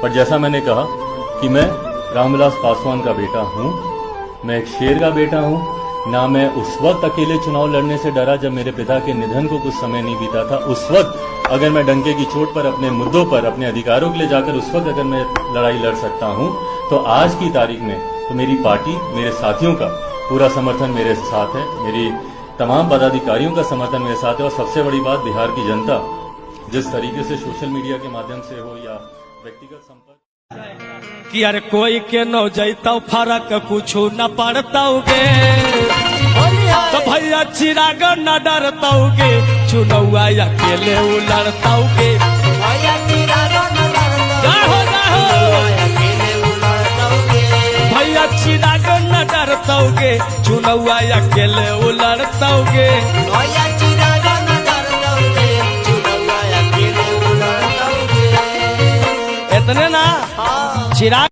पर जैसा मैंने कहा कि मैं रामविलास पासवान का बेटा हूं, मैं एक शेर का बेटा हूं। ना मैं उस वक्त अकेले चुनाव लड़ने से डरा जब मेरे पिता के निधन को कुछ समय नहीं बीता था। उस वक्त अगर मैं डंके की चोट पर अपने मुद्दों पर, अपने अधिकारों के लिए जाकर उस वक्त अगर मैं लड़ाई लड़ सकता हूं, तो आज की तारीख में तो मेरी पार्टी, मेरे साथियों का पूरा समर्थन मेरे साथ है, मेरी तमाम पदाधिकारियों का समर्थन मेरे साथ है। और सबसे बड़ी बात, बिहार की जनता जिस तरीके से सोशल मीडिया के माध्यम से हो या व्यक्तिगत संपर्क कि यार कोई के न जैता फर्क कुछ न पड़ताओगे, तो भैया चिराग न डरताओगे, चुनौआ अकेले उलड़ताओगे। भैया चिराग न डरताओगे, चुनौआ अकेले उलड़ताओगे। इतने ना चिराग